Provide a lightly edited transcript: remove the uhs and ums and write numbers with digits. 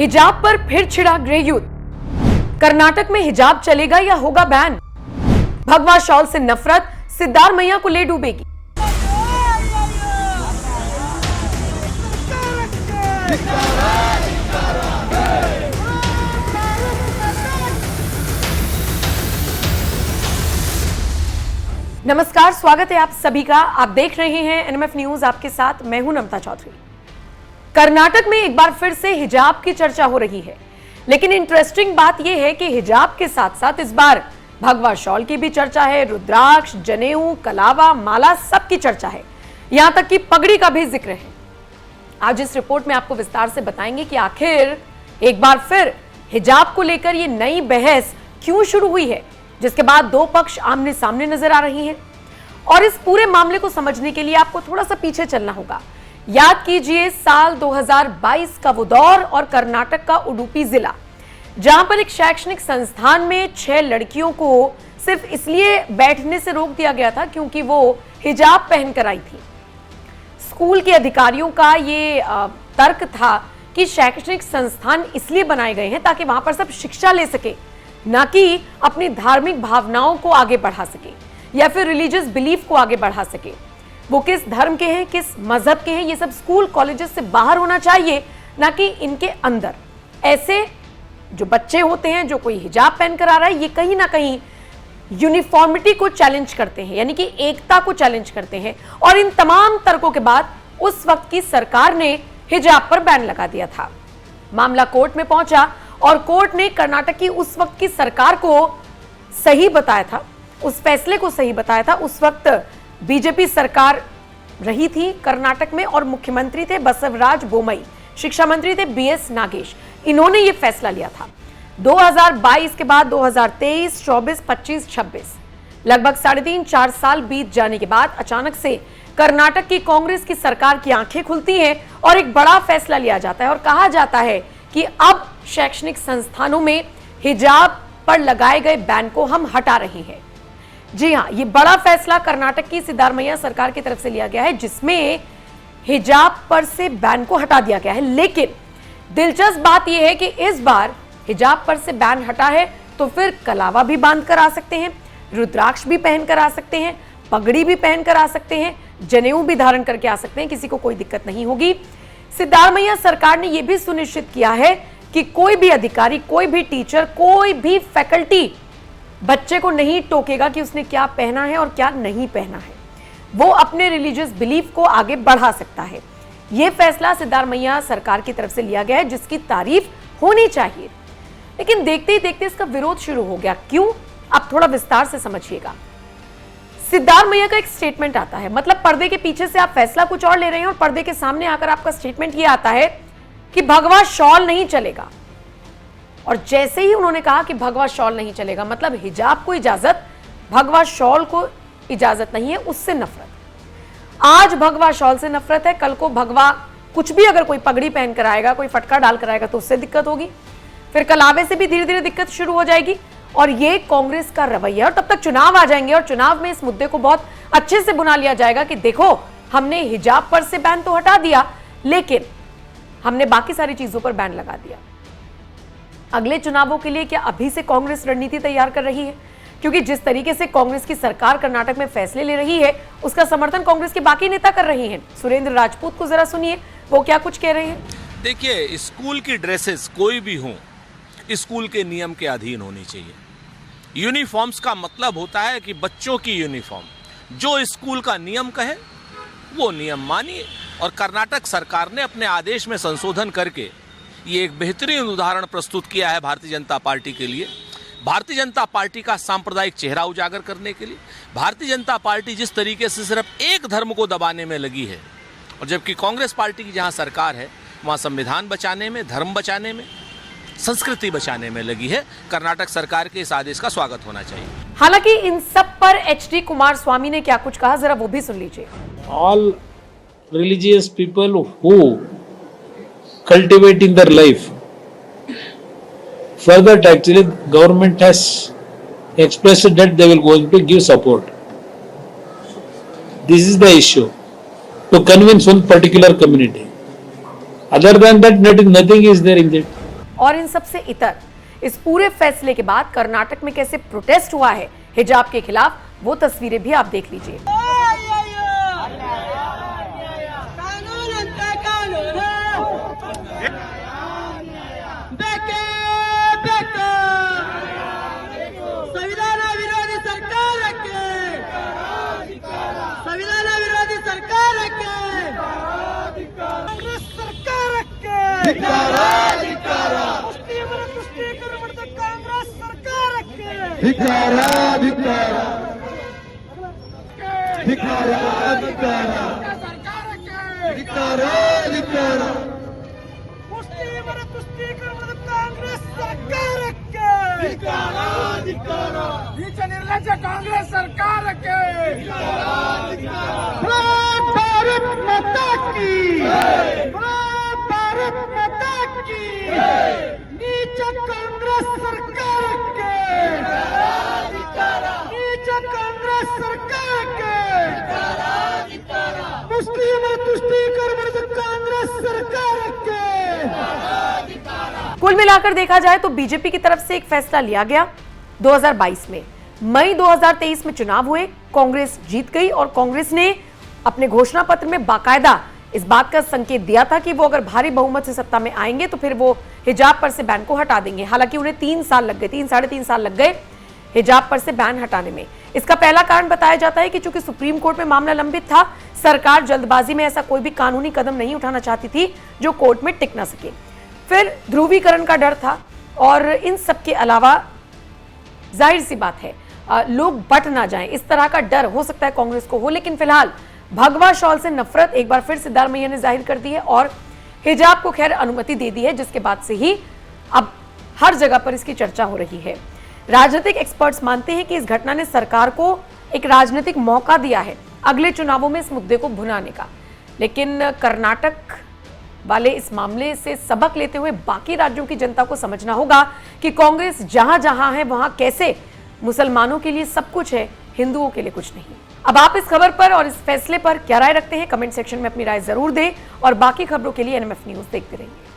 हिजाब पर फिर छिड़ा गृह युद्ध। कर्नाटक में हिजाब चलेगा या होगा बैन? भगवा शॉल से नफरत सिद्धारमैया को ले डूबेगी। नमस्कार, स्वागत है आप सभी का। आप देख रहे हैं एनएमएफ न्यूज, आपके साथ मैं हूं नमता चौधरी। कर्नाटक में एक बार फिर से हिजाब की चर्चा हो रही है, लेकिन इंटरेस्टिंग बात यह है कि हिजाब के साथ साथ इस बार भगवा शॉल की भी चर्चा है, रुद्राक्ष, जनेऊ, कलावा, माला सबकी चर्चा है, यहां तक कि पगड़ी का भी जिक्र है। आज इस रिपोर्ट में आपको विस्तार से बताएंगे कि आखिर एक बार फिर हिजाब को लेकर यह नई बहस क्यों शुरू हुई है, जिसके बाद दो पक्ष आमने सामने नजर आ रही हैं। और इस पूरे मामले को समझने के लिए आपको थोड़ा सा पीछे चलना होगा। याद कीजिए साल 2022 का वो दौर और कर्नाटक का उडुपी जिला, जहां पर एक शैक्षणिक संस्थान में 6 लड़कियों को सिर्फ इसलिए बैठने से रोक दिया गया था क्योंकि वो हिजाब पहनकर आई थी। स्कूल के अधिकारियों का ये तर्क था कि शैक्षणिक संस्थान इसलिए बनाए गए हैं ताकि वहां पर सब शिक्षा ले सके, ना कि अपनी धार्मिक भावनाओं को आगे बढ़ा सके या फिर रिलीजियस बिलीफ को आगे बढ़ा सके। वो किस धर्म के हैं, किस मजहब के हैं, ये सब स्कूल कॉलेजेस से बाहर होना चाहिए, ना कि इनके अंदर। ऐसे जो बच्चे होते हैं, जो कोई हिजाब पहनकर आ रहा है, ये कहीं ना कहीं यूनिफॉर्मिटी को चैलेंज करते हैं, यानी कि एकता को चैलेंज करते हैं। और इन तमाम तर्कों के बाद उस वक्त की सरकार ने हिजाब पर बैन लगा दिया था। मामला कोर्ट में पहुंचा और कोर्ट ने कर्नाटक की उस वक्त की सरकार को सही बताया था, उस फैसले को सही बताया था। उस वक्त बीजेपी सरकार रही थी कर्नाटक में और मुख्यमंत्री थे बसवराज बोमई, शिक्षा मंत्री थे बीएस नागेश। इन्होंने यह फैसला लिया था। 2022 के बाद 2023, 24, 25, 26 लगभग 3.5-4 साल बीत जाने के बाद अचानक से कर्नाटक की कांग्रेस की सरकार की आंखें खुलती हैं और एक बड़ा फैसला लिया जाता है और कहा जाता है कि अब शैक्षणिक संस्थानों में हिजाब पर लगाए गए बैन को हम हटा रहे हैं। जी हां, ये बड़ा फैसला कर्नाटक की सिद्धारमैया सरकार की तरफ से लिया गया है, जिसमें हिजाब पर से बैन को हटा दिया गया है। लेकिन दिलचस्प बात यह है कि इस बार हिजाब पर से बैन हटा है तो फिर कलावा भी बांध कर आ सकते हैं, रुद्राक्ष भी पहन कर आ सकते हैं, पगड़ी भी पहन कर आ सकते हैं, जनेऊ भी धारण करके आ सकते हैं, किसी को कोई दिक्कत नहीं होगी। सिद्धारमैया सरकार ने यह भी सुनिश्चित किया है कि कोई भी अधिकारी, कोई भी टीचर, कोई भी फैकल्टी बच्चे को नहीं टोकेगा कि उसने क्या पहना है और क्या नहीं पहना है। वो अपने रिलीजियस बिलीफ को आगे बढ़ा सकता है। यह फैसला सिद्धारमैया सरकार की तरफ से लिया गया है, जिसकी तारीफ होनी चाहिए। लेकिन देखते ही देखते इसका विरोध शुरू हो गया। क्यों? आप थोड़ा विस्तार से समझिएगा। सिद्धारमैया का एक स्टेटमेंट आता है, मतलब पर्दे के पीछे से आप फैसला कुछ और ले रहे हैं और पर्दे के सामने आकर आपका स्टेटमेंट यह आता है कि भगवा शॉल नहीं चलेगा। और जैसे ही उन्होंने कहा कि भगवा शॉल नहीं चलेगा, मतलब हिजाब को इजाजत, भगवा शॉल को इजाजत नहीं है, उससे नफरत। आज भगवा शॉल से नफरत है, कल को भगवा कुछ भी, अगर कोई पगड़ी पहनकर आएगा, कोई फटका डालकर आएगा तो उससे दिक्कत होगी, फिर कलावे से भी धीरे धीरे दिक्कत शुरू हो जाएगी। और ये कांग्रेस का रवैया। और तब तक चुनाव आ जाएंगे और चुनाव में इस मुद्दे को बहुत अच्छे से बुना लिया जाएगा कि देखो, हमने हिजाब पर से बैन तो हटा दिया, लेकिन हमने बाकी सारी चीजों पर बैन लगा दिया। अगले चुनावों के लिए क्या अभी से कांग्रेस रणनीति तैयार कर रही है? क्योंकि जिस तरीके से कांग्रेस की सरकार कर्नाटक में फैसले ले रही है, उसका समर्थन कांग्रेस के बाकी नेता कर रहे हैं। सुरेंद्र राजपूत को जरा सुनिए, वो क्या कुछ कह रहे हैं। देखिए, स्कूल की ड्रेसेस कोई भी हो, स्कूल के नियम के अधीन होनी चाहिए। यूनिफॉर्म्स का मतलब होता है कि बच्चों की यूनिफॉर्म, जो स्कूल का नियम कहे वो नियम मानिए। और कर्नाटक सरकार ने अपने आदेश में संशोधन करके ये एक बेहतरीन उदाहरण प्रस्तुत किया है भारतीय जनता पार्टी के लिए। भारतीय जनता पार्टी का सांप्रदायिक चेहरा उजागर करने के लिए भारतीय जनता पार्टी जिस तरीके से सिर्फ एक धर्म को दबाने में लगी है, और जबकि कांग्रेस पार्टी की जहां सरकार है वहां संविधान बचाने में, धर्म बचाने में, संस्कृति बचाने में लगी है। कर्नाटक सरकार के इस आदेश का स्वागत होना चाहिए। हालांकि इन सब पर एचडी कुमारस्वामी ने क्या कुछ कहा, जरा वो भी सुन लीजिए। All religious people who cultivate in their life. For that, actually, government has expressed that they will going to give support. This is the issue, to convince one particular community. Other than that, nothing is there in that. और इन सबसे इतर इस पूरे फैसले के बाद कर्नाटक में कैसे प्रोटेस्ट हुआ है हिजाब के खिलाफ, वो तस्वीरें भी आप देख लीजिए। ಸಂವಿಧಾನ ವಿರೋಧಿ ಸರ್ಕಾರಕ್ಕೆ ಕಾಂಗ್ರೆಸ್ ಸರ್ಕಾರಕ್ಕೆ ಮುಸ್ಲಿಮರ ತುಷ್ಟೀಕರಣ ಮಾಡಿದ ಕಾಂಗ್ರೆಸ್ ಸರ್ಕಾರಕ್ಕೆ ಮುಸ್ಲಿಮರ ತುಷ್ಟೀಕರಣ ಮಾಡಿದ ಕಾಂಗ್ರೆಸ್ ಸರ್ಕಾರಕ್ಕೆ ನೀಚ ನಿರ್ಲಜ್ಜ ಕಾಂಗ್ರೆಸ್ ಸರ್ಕಾರಕ್ಕೆ ಭಾರತ್ ಮಾತಾ ಕಿ ಭಾರತ್ ಮಾತಾ ಕಿ ನೀಚ ಕಾಂಗ್ರೆಸ್ ಸರ್ಕಾರಕ್ಕೆ ನೀಚ ಕಾಂಗ್ರೆಸ್ ಸರ್ಕಾರಕ್ಕೆ ಮುಸ್ಲಿಮರ ತುಷ್ಟೀಕರಣ ಮಾಡಿದ ಕಾಂಗ್ರೆಸ್ ಸರ್ಕಾರಕ್ಕೆ। कुल मिलाकर देखा जाए तो बीजेपी की तरफ से एक फैसला लिया गया 2022 में। मई 2023 में चुनाव हुए, कांग्रेस जीत गई और कांग्रेस ने अपने घोषणा पत्र में बाकायदा इस बात का संकेत दिया था कि वो अगर भारी बहुमत से सत्ता में आएंगे तो फिर वो हिजाब पर से बैन को हटा देंगे। हालांकि उन्हें 3 साल लग गए, 3-3.5 साल लग गए हिजाब पर से बैन हटाने में। इसका पहला कारण बताया जाता है कि चूंकि सुप्रीम कोर्ट में मामला लंबित था, सरकार जल्दबाजी में ऐसा कोई भी कानूनी कदम नहीं उठाना चाहती थी जो कोर्ट में टिक ना सके। फिर ध्रुवीकरण का डर था और इन सब के अलावा जाहिर सी बात है लोग बट ना जाएं, इस तरह का डर हो सकता है कांग्रेस को हो। लेकिन फिलहाल भगवा शॉल से नफरत एक बार फिर सिद्धारमैया ने जाहिर कर दी है और हिजाब को खैर अनुमति दे दी है, जिसके बाद से ही अब हर जगह पर इसकी चर्चा हो रही है। राजनीतिक एक्सपर्ट्स मानते हैं कि इस घटना ने सरकार को एक राजनीतिक मौका दिया है अगले चुनावों में इस मुद्दे को भुनाने का। लेकिन कर्नाटक वाले इस मामले से सबक लेते हुए बाकी राज्यों की जनता को समझना होगा कि कांग्रेस जहां जहां है वहां कैसे मुसलमानों के लिए सब कुछ है, हिंदुओं के लिए कुछ नहीं। अब आप इस खबर पर और इस फैसले पर क्या राय रखते हैं, कमेंट सेक्शन में अपनी राय जरूर दें और बाकी खबरों के लिए एनएमएफ न्यूज देखते रहिए।